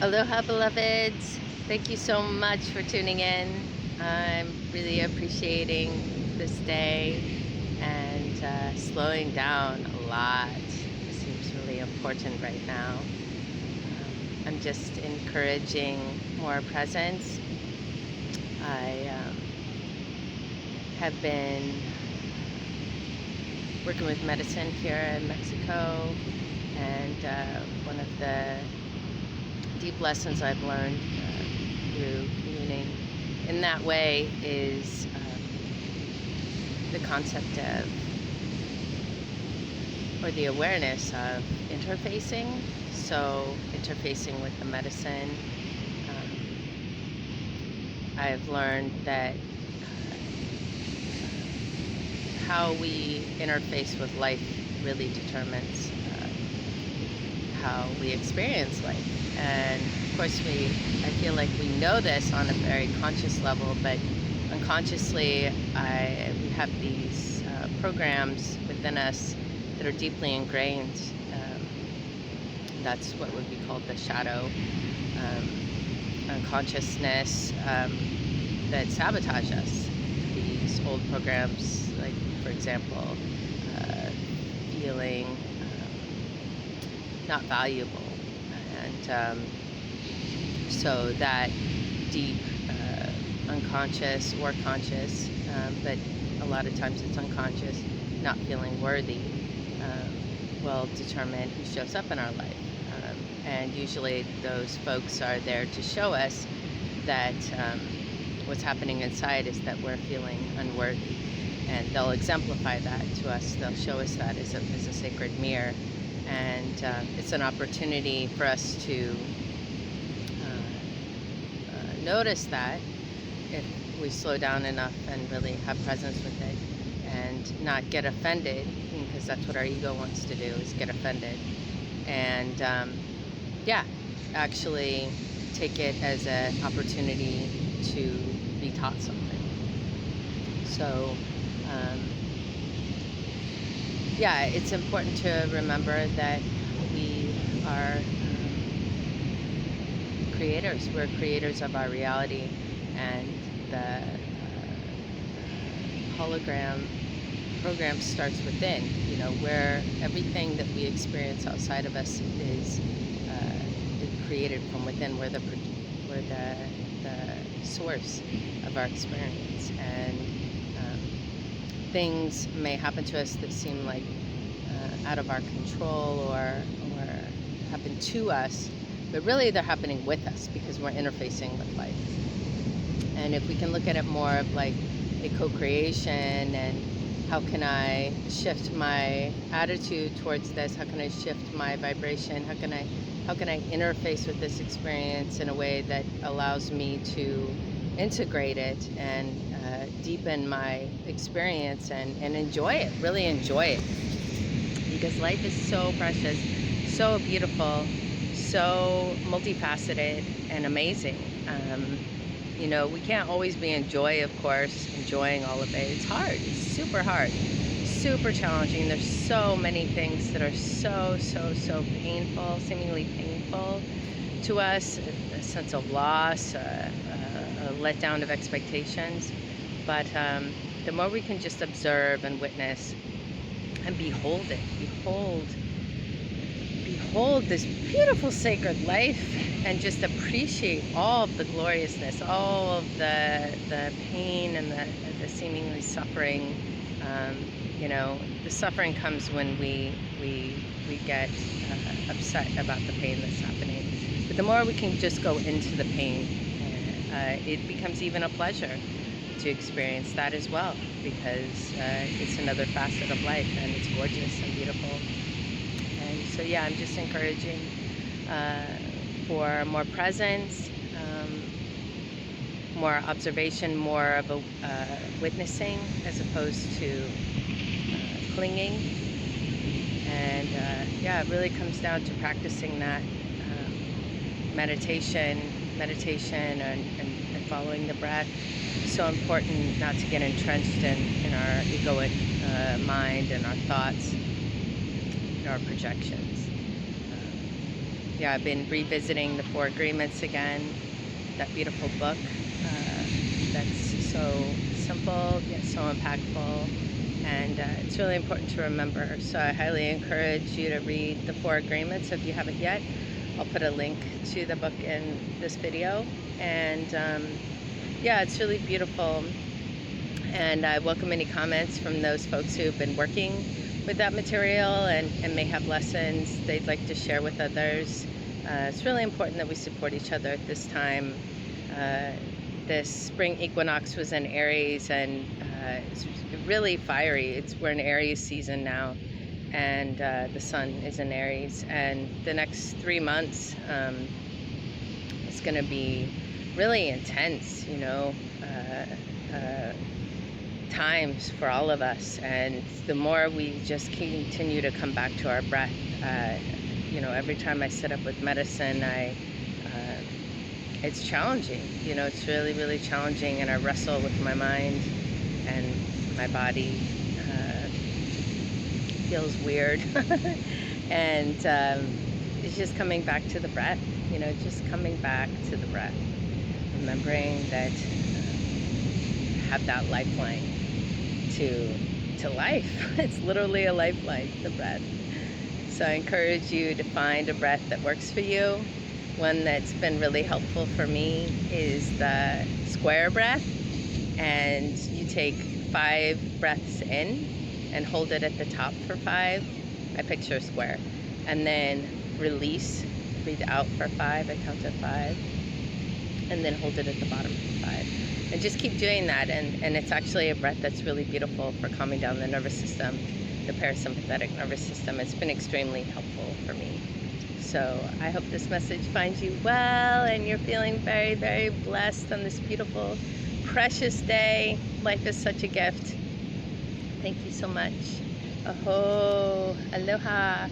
Aloha, beloveds. Thank you so much for tuning in. I'm really appreciating this day and slowing down a lot. It seems really important right now. I'm just encouraging more presence. I have been working with medicine here in Mexico, and one of the deep lessons I've learned through communing in that way is the concept of, or the awareness of interfacing. So interfacing with the medicine. I've learned that how we interface with life really determines how we experience life. And of course I feel like we know this on a very conscious level, but unconsciously we have these programs within us that are deeply ingrained. That's what would be called the shadow unconsciousness that sabotage us. These old programs, like for example, feeling not valuable. And so that deep unconscious or conscious, but a lot of times it's unconscious, not feeling worthy will determine who shows up in our life. And usually those folks are there to show us that what's happening inside is that we're feeling unworthy. And they'll exemplify that to us. They'll show us that as a sacred mirror. And it's an opportunity for us to notice that if we slow down enough and really have presence with it and not get offended, because that's what our ego wants to do, is get offended. And actually take it as an opportunity to be taught something. So it's important to remember that we are creators. We're creators of our reality, and the hologram program starts within. Where everything that we experience outside of us is created from within. We're the source of our experience, and things may happen to us that seem like out of our control or happen to us, but really they're happening with us because we're interfacing with life. And if we can look at it more of like a co-creation, and how can I shift my attitude towards this? How can I shift my vibration? How can I interface with this experience in a way that allows me to integrate it and deepen my experience and enjoy it, really enjoy it. Because life is so precious, so beautiful, so multifaceted and amazing. We can't always be in joy, of course, enjoying all of it. It's hard, it's super hard, super challenging. There's so many things that are so painful, seemingly painful to us, a sense of loss, a letdown of expectations. But the more we can just observe and witness and behold it, behold this beautiful sacred life, and just appreciate all of the gloriousness, all of the pain and the seemingly suffering. The suffering comes when we get upset about the pain that's happening. But the more we can just go into the pain, it becomes even a pleasure to experience that as well, because it's another facet of life, and it's gorgeous and beautiful. And so I'm just encouraging for more presence, more observation, more of a witnessing as opposed to clinging. And it really comes down to practicing that meditation and following the breath. So important not to get entrenched in our egoic mind and our thoughts and our projections. yeah, I've been revisiting the Four Agreements again, that beautiful book that's so simple yet so impactful, and it's really important to remember. So I highly encourage you to read the Four Agreements if you haven't yet. I'll put a link to the book in this video, and yeah, it's really beautiful, and I welcome any comments from those folks who have been working with that material and may have lessons they'd like to share with others. It's really important that we support each other at this time. This spring equinox was in Aries, and it's really fiery. We're in Aries season now, and the sun is in Aries, and the next 3 months it's going to be really intense, you know, times for all of us. And the more we just continue to come back to our breath, you know, every time I sit up with medicine, it's challenging, you know, it's really, really challenging, and I wrestle with my mind, and my body feels weird. And it's just coming back to the breath, you know, just coming back to the breath, remembering that have that lifeline to life. It's literally a lifeline, the breath. So I encourage you to find a breath that works for you. One that's been really helpful for me is the square breath, and you take 5 breaths in and hold it at the top for 5. I picture a square, and then release, breathe out for 5. I count to 5, and then hold it at the bottom for 5, and just keep doing that. And it's actually a breath that's really beautiful for calming down the nervous system, the parasympathetic nervous system. It's been extremely helpful for me. So I hope this message finds you well, and you're feeling very, very blessed on this beautiful, precious day. Life is such a gift. Thank you so much. Aho, aloha.